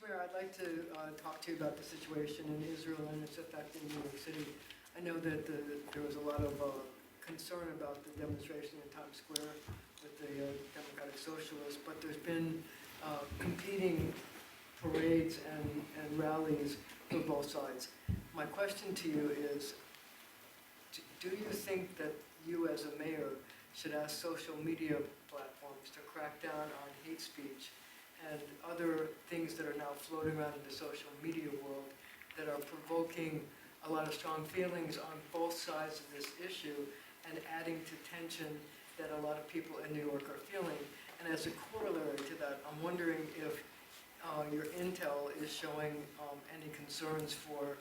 Mayor, I'd like to talk to you about the situation in Israel and its effect in New York City. I know that there was a lot of concern about the demonstration in Times Square with the Democratic Socialists, but there's been competing parades and rallies for both sides. My question to you is, do you think that you as a mayor should ask social media platforms to crack down on hate speech and other things that are now floating around in the social media world that are provoking a lot of strong feelings on both sides of this issue and adding to tension that a lot of people in New York are feeling? And as a corollary to that, I'm wondering if your intel is showing any concerns for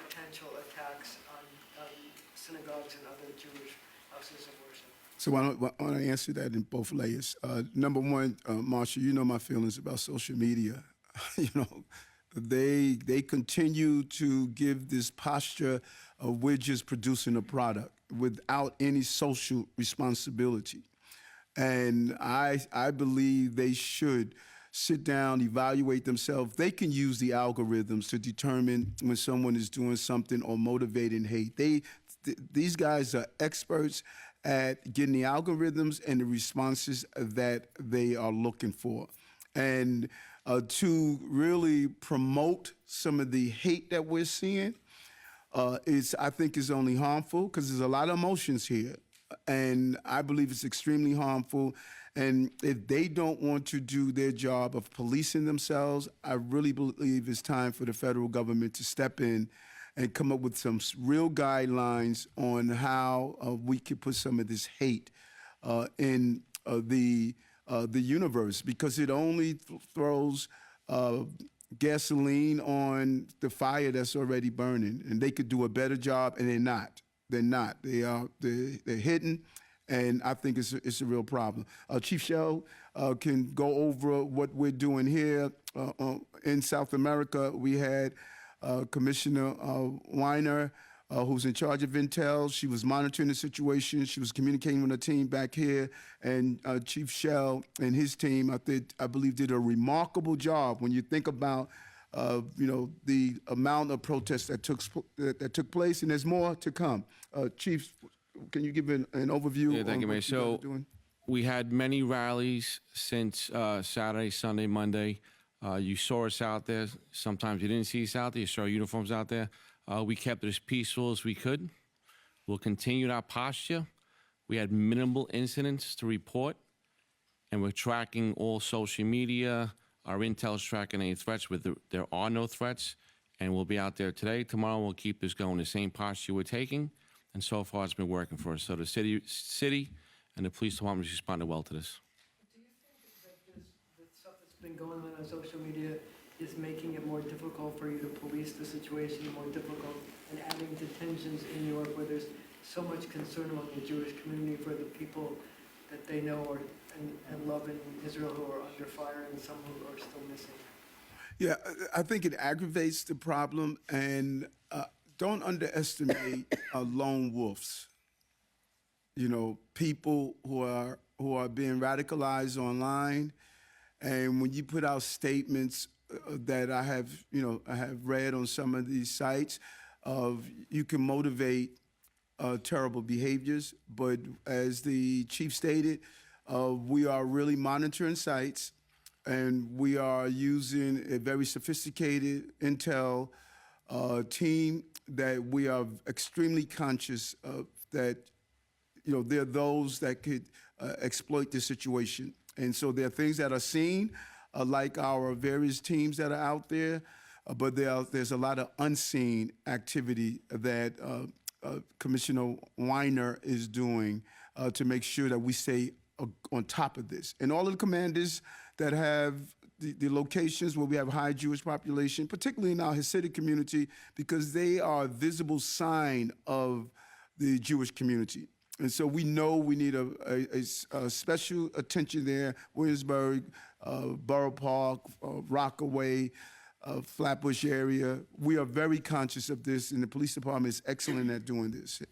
potential attacks on synagogues and other Jewish houses of worship. So I want to answer that in both layers. Number one, Marsha, you know my feelings about social media. You know, they continue to give this posture of we're just producing a product without any social responsibility. And I believe they should sit down, evaluate themselves. They can use the algorithms to determine when someone is doing something or motivating hate. These guys are experts at getting the algorithms and the responses that they are looking for. And to really promote some of the hate that we're seeing, I think is only harmful because there's a lot of emotions here. And I believe it's extremely harmful. And if they don't want to do their job of policing themselves, I really believe it's time for the federal government to step in and come up with some real guidelines on how we can put some of this hate in the universe, because it only throws gasoline on the fire that's already burning. And they could do a better job, and they're not. They're not. They're hidden, and I think it's a real problem. Chief Shell can go over what we're doing here. In South America, we had Commissioner Weiner, who's in charge of Intel. She was monitoring the situation. She was communicating with her team back here. And Chief Shell and his team, I believe, did a remarkable job when you think about the amount of protests that took place, and there's more to come. Chief, can you give an overview? Yeah, thank you, Mayor. So we had many rallies since Saturday, Sunday, Monday. You saw us out there. Sometimes you didn't see us out there. You saw our uniforms out there. We kept it as peaceful as we could. We'll continue our posture. We had minimal incidents to report, and we're tracking all social media. Our intel's tracking any threats. There are no threats, and we'll be out there today. Tomorrow, we'll keep this going, the same posture we're taking, and so far it's been working for us. So the city and the police department responded well to this. Do you think that the stuff that's been going on social media is making it more difficult for you to police the situation, more difficult, and adding to tensions in New York where there's so much concern among the Jewish community for the people that they know and love in Israel who are under fire and some who are still missing? Yeah, I think it aggravates the problem, and don't underestimate lone wolves. You know, people who are being radicalized online, and when you put out statements that I have read on some of these sites, you can motivate terrible behaviors. But as the chief stated, we are really monitoring sites, and we are using a very sophisticated intel team that we are extremely conscious of, that there are those that could exploit the situation. And so there are things that are seen, like our various teams that are out there, but there's a lot of unseen activity that Commissioner Weiner is doing to make sure that we stay on top of this. And all of the commanders that have the locations where we have high Jewish population, particularly in our Hasidic community, because they are a visible sign of the Jewish community. And so we know we need a special attention there. Williamsburg, Borough Park, Rockaway, Flatbush area. We are very conscious of this, and the police department is excellent at doing this.